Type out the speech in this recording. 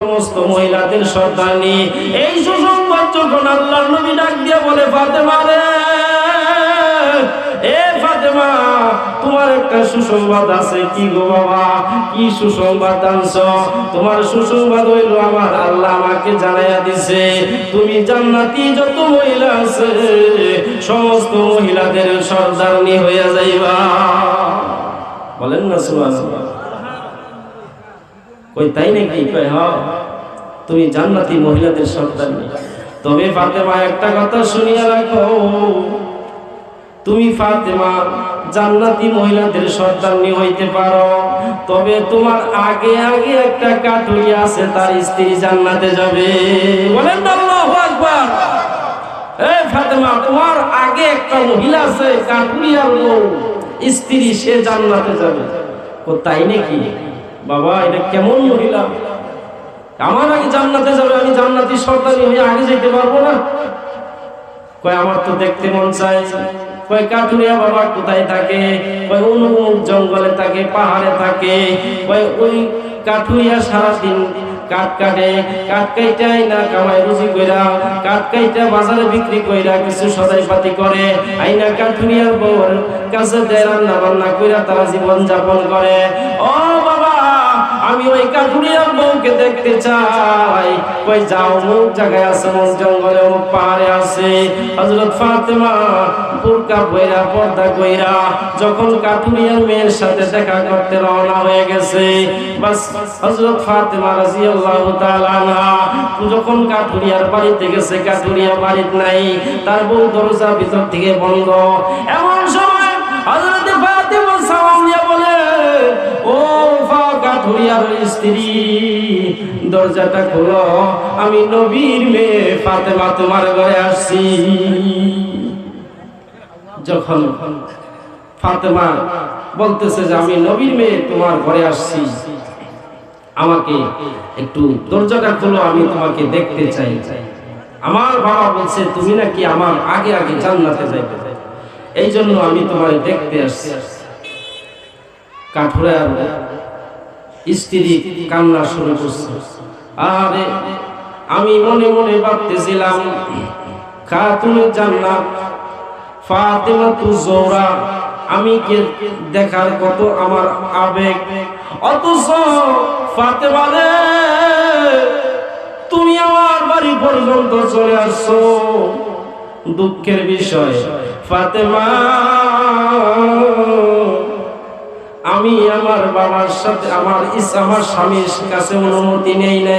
সমস্ত মহিলাদের সর্দারনি। এই সুসংবাদ যখন আল্লাহর নবী ডাক দিয়ে বলে, ফাতেমা রে, এ ফাতেমা, তোমার একটা সুসংবাদ আছে। কি গো বাবা, কি সুসংবাদ আনছো? তোমার সুসংবাদ হইল আমার আল্লাহ আমাকে জানাইয়া দিছে, তুমি জান্নাতি যত মহিলা আছে সমস্ত মহিলাদের সর্দারনি হইয়া যাইবা। বলেন না সুবহানাল্লাহ। কই তাই নাকি? কয় হ্যাঁ, তুমি জান্নাতি মহিলাদের সর্দারনি। তবে ফাতেমা একটা কথা শুনিয়া রাখো, তুমি ফাতেমা জান্নাতি মহিলাদের সর্দারনি হইতে পারো, তবে তোমার আগে আগে একটা কাঠুরিয়া আছে, তার স্ত্রী জান্নাতে যাবে। বলেন আল্লাহু আকবার। এই ফাতেমা, তোমার আগে একটা মহিলা আছে, কাঠুরিয়ার বউ, স্ত্রী, সে জান্নাতে যাবে। ও তাই নাকি? বাবা, এটা কেমন মহিলা? আমার আগে জান্নাতে যাবে, আমি জান্নাতি সর্দারনি হয়ে আগে যেতে পারবো না? কয় আমার তো দেখতে মন চায়। কয় কাঠুরিয়া বাবা কোথায় থাকে? কয় অমুক জঙ্গলে থাকে, পাহাড়ে থাকে। কয় ওই কাঠুরিয়া সারাদিন কাঠ কাটে, কাঠ কাইটাই না কামাই রুজি কইরা, কাঠ কাইটা বাজারে বিক্রি কইরা কিছু সদাই পাতি করে, আইনা কাঠুরিয়ার বউর কাছে দেয়, রান্না বান্না কইরা তারা জীবন যাপন করে। ও বাবা, আমি ওই কাঠুরিয়ার বউকে দেখতে চাই। কই যাও, অমুক জায়গায় আছে, অমুক জঙ্গলে, অমুক পাহাড়ে আছে। হযরত ফাতেমা বুরকা পয়রা, পর্দা কইরা যখন কাঠুরিয়ার মেয়ের সাথে দেখা করতে রওনা হয়ে গেছে, বাস হযরত ফাতেমা রাদিয়াল্লাহু তাআলা আনহা যখন কাঠুরিয়ার বাড়িতে গেছে, কাঠুরিয়া বাড়িতে নাই, তার বউ দরজা ভিতর থেকে বন্ধ। এমন সময় হযরত ফাতেমা সালাম দিয়া বলে, ও কাঠুরিয়ার স্ত্রী, দরজাটা খোলো, আমি নবীর মেয়ে ফাতেমা তোমার ঘরে আসছি। যখন ফাতেমা বলতেছে যে আমি নবীর মেয়ে তোমার ঘরে আসছি, আমাকে একটু দরজাটা খোলো, আমি তোমাকে দেখতে চাই। আমার বাবা বলছে তুমি নাকি আমার আগে আগে জান্নাতে যাইবে, এই জন্য আমি তোমার দেখতে আসছি। কাঠুরিয়ার স্ত্রী কান্না শুরু করছে। আরে আমি মনে মনে ভাবতেছিলাম, খাতুনে জান্নাত ফাতেমাতু জোহরা, আমি কে দেখার কত আমার আবেগ, অথচ ফাতেমা রে, তুমি আমার বাড়ি পর্যন্ত চলে আসছো। দুঃখের বিষয় ফাতেমা, আমি আমার বাবার সাথে আমার স্বামীর কাছে অনুমতি নেই নাই।